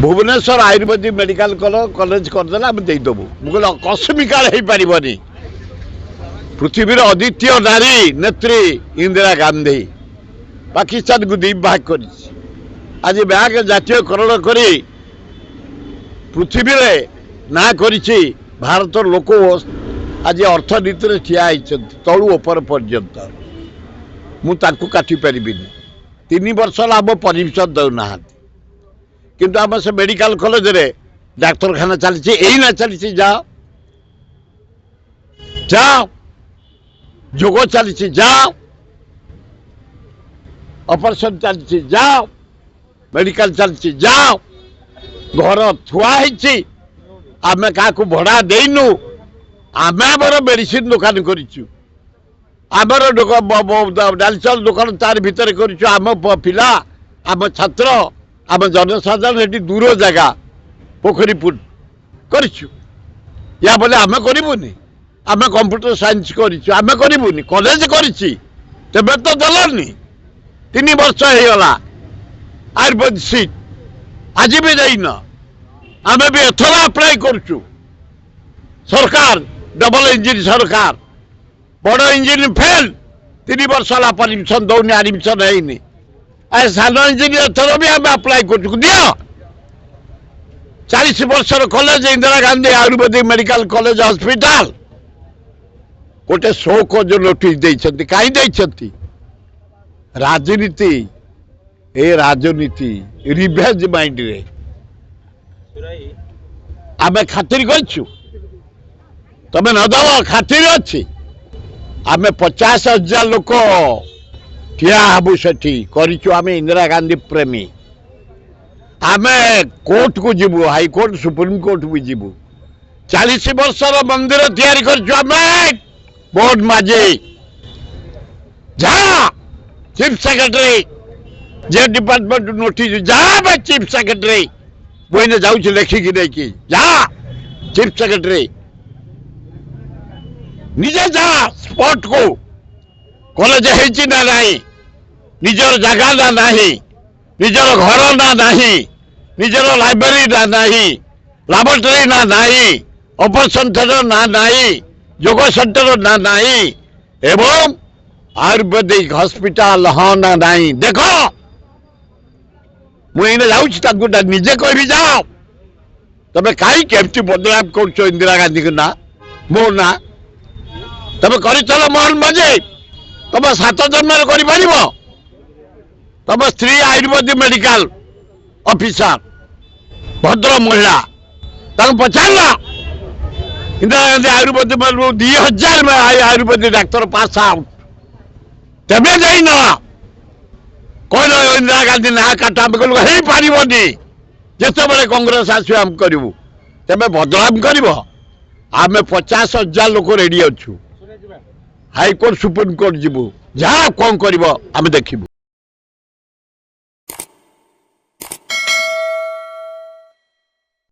Bhubaneswar Ayurvedic medical college करदे आम देदेबू मुझे कस्मिकाल हो पारनी पृथ्वीर अद्वितीय नारी नेत्री इंदिरा गांधी पाकिस्तान को द्वीप भाग कर आज बैंक जातीयकरण कर पृथ्वी ना कर भारत लोक आज अर्थनीति ठिया तलु ओपर पर्यंत मुझे काटी पारि 3 वर्ष आम परमिशन दौना किंतु आम से मेडिकल कॉलेज रे डाक्तरखाना चली यही ना चली जाओ जाओ जोग चली जाओ ऑपरेशन चली जाओ मेडिकल चली जाओ घर थुआई आम क्या भड़ा देनु आम आमर मेडिसिन दुकान करूँ आमर डाल चाउल दुकान तार भितर आम पिला आम छात्र आम जनसाधारण ये दूर जगह पोखरीपुर या बोले आम करूनी आम कंप्यूटर साइंस आम करूनी कॉलेज करे तो दलनी 3 वर्ष होगा आयुर्वेद सीट आज भी जाइन आम भी एथर अप्लाई करुचु सरकार डबल इंजिन सरकार बड़ इंजिन फेल 3 वर्ष है परमिशन दौनी एडमिशन है सान इंजिन एथर भी आम अप्लाई कर दियो 40 वर्षर college Indira Gandhi Ayurvedic medical college hospital गोटे शोक जो नोटिस देते कहीं राजनीति ए राजनीति रिभेंज माइंड रे आम खातिर करछु तमें न दब खातिर अच्छी आम 50,000 लोक ठिया हबु सेठी करिछु आम इंदिरा गांधी प्रेमी आम कोर्ट को जीवु हाईकोर्ट सुप्रीम कोर्ट भी जीवु 40 वर्षर मंदिर तैयारी करछु आम बोर्ड माझे जा चीफ सेक्रेटरी जे डिपार्टमेंट नोटिस जा चीफ सेक्रेटरी मुझे जाऊँ लेखिकी नहीं जा चीफ सेक्रेटरी निजे जा स्पॉट को कॉलेज है ना नहीं निजर जगह ना नहीं निजर घर ना नहीं निजर लाइब्रेरी ना नहीं लैबोरेटरी ना नहीं ऑपरेशन थिएटर ना नहीं योग सेंटर ना नहीं एवं आयुर्वेदिक हॉस्पिटल हाँ ना नहीं देखो मुझे जाऊँ निजे कह जाओ तबे कहीं केमती बदनाम कर इंदिरा गांधी को ना मो ना तबे कर मोहन मजे तुम 7 जन्म कर तुम स्त्री आयुर्वेदिक मेडिकल ऑफिसर भद्र महिला पचार इंदिरा गांधी आयुर्वेदिक 2000 में आयुर्वेदिक डॉक्टर पास आउट तेज जाइन कहल इंदिरा गांधी ना काट आम कहलु हो पारनी जिते बड़े कांग्रेस आस आम करूँ तेज बदनाम कर आम 50,000 लोक रेडी अच्छु हाईकोर्ट सुप्रीम कोर्ट जीवु जहाँ कौन कर देखू।